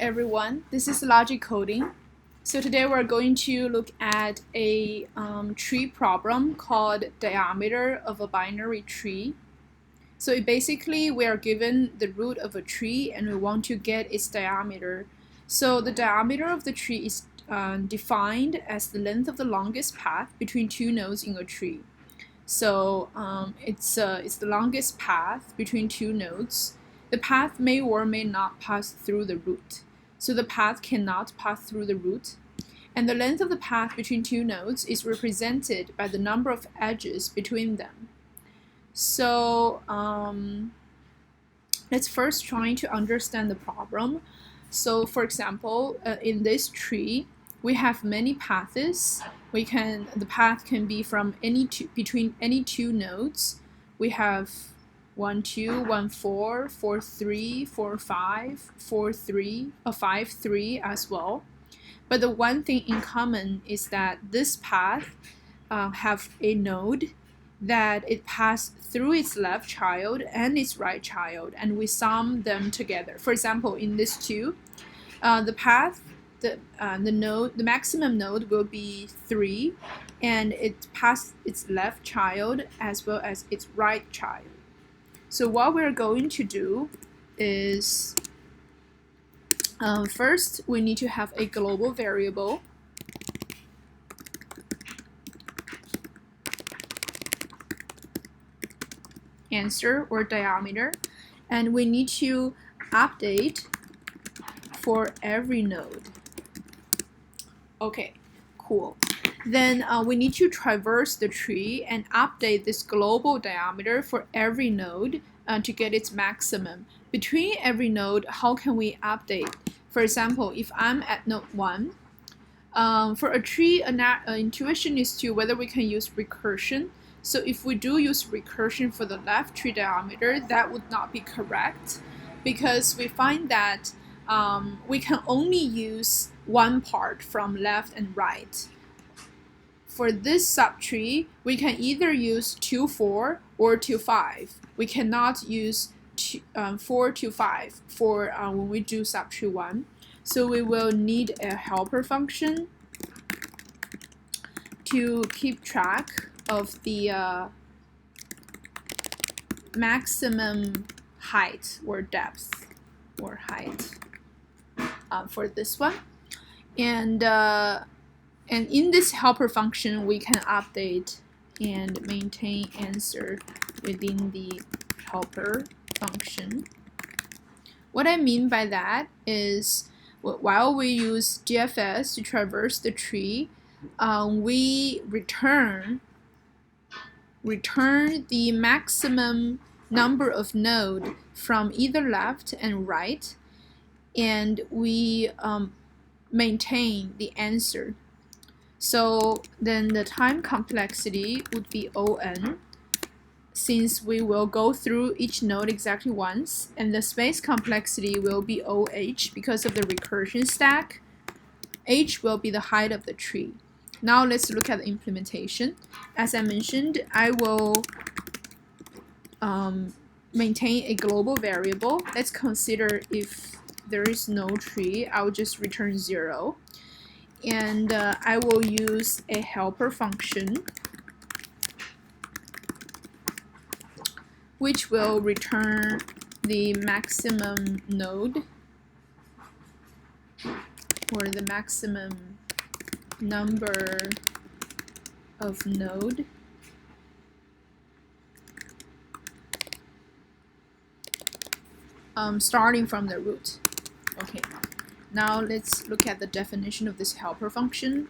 everyone, this is logic coding. So today we're going to look at a tree problem called diameter of a binary tree. So basically we are given the root of a tree and we want to get its diameter. So the diameter of the tree is defined as the length of the longest path between two nodes in a tree. So it's the longest path between two nodes. The path may or may not pass through the root. So the path cannot pass through the root. And the length of the path between two nodes is represented by the number of edges between them. So let's first try to understand the problem. So for example, in this tree, we have many paths. The path can be from between any two nodes. We have 1, 2, 1, 4, 4, 3, 4, 5, 4, 3, 5, 3 as well. But the one thing in common is that this path have a node that it passed through its left child and its right child, and we sum them together. For example, in this two, the path, the maximum node will be 3, and it passed its left child as well as its right child. So what we're going to do is first we need to have a global variable answer or diameter, and we need to update for every node. Okay, cool. Then we need to traverse the tree and update this global diameter for every node to get its maximum. Between every node, how can we update? For example, if I'm at node 1, for a tree, intuition is to whether we can use recursion. So if we do use recursion for the left tree diameter, that would not be correct, because we find that we can only use one part from left and right. For this subtree, we can either use 2, 4 or 2, 5. We cannot use 4 to 5 for when we do subtree 1. So we will need a helper function to keep track of the maximum height or depth or height for this one. And in this helper function, we can update and maintain answer within the helper function. What I mean by that is, while we use GFS to traverse the tree, we return the maximum number of node from either left and right, and we maintain the answer. So then the time complexity would be O(n), since we will go through each node exactly once, and the space complexity will be OH because of the recursion stack. H will be the height of the tree. Now let's look at the implementation. As I mentioned, I will maintain a global variable. Let's consider if there is no tree, I'll just return 0. And I will use a helper function which will return the maximum node or the maximum number of node starting from the root. Okay, now let's look at the definition of this helper function.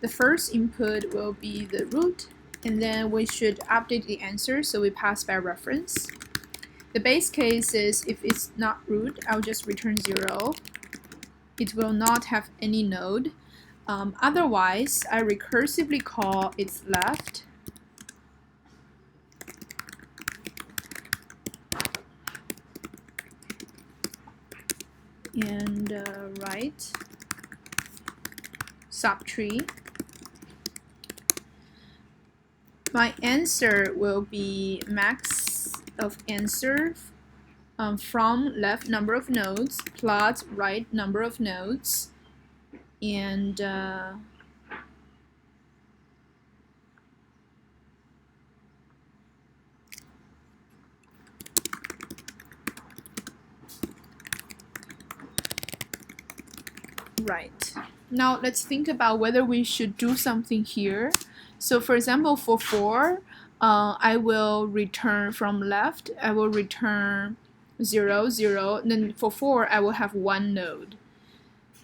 The first input will be the root, and then we should update the answer, so we pass by reference. The base case is if it's not root, I'll just return 0. It will not have any node. Otherwise, I recursively call its left and right subtree. My answer will be max of answer from left number of nodes plus right number of nodes, and right. Now let's think about whether we should do something here. So for example, for 4, I will return from left, I will return 0, 0. Then for 4, I will have 1 node.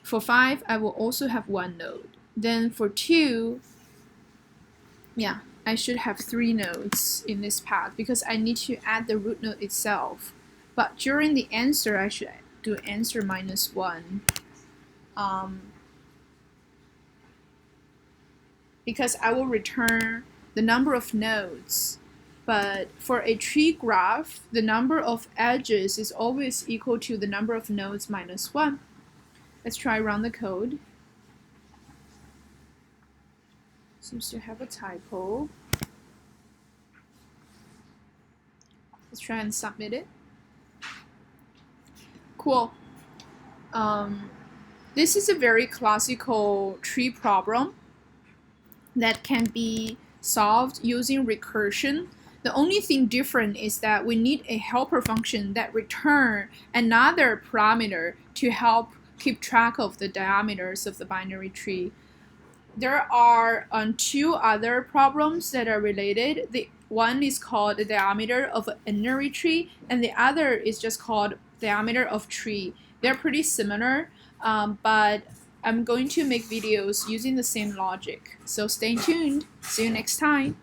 For 5, I will also have 1 node. Then for 2, yeah, I should have 3 nodes in this path because I need to add the root node itself. But during the answer, I should do answer minus 1. Because I will return the number of nodes. But for a tree graph, the number of edges is always equal to the number of nodes minus 1. Let's try run the code. Seems to have a typo. Let's try and submit it. Cool. This is a very classical tree problem that can be solved using recursion. The only thing different is that we need a helper function that return another parameter to help keep track of the diameters of the binary tree. There are 2 other problems that are related. The one is called the diameter of an n-ary tree, and the other is just called diameter of tree. They're pretty similar, but I'm going to make videos using the same logic. So stay tuned. See you next time.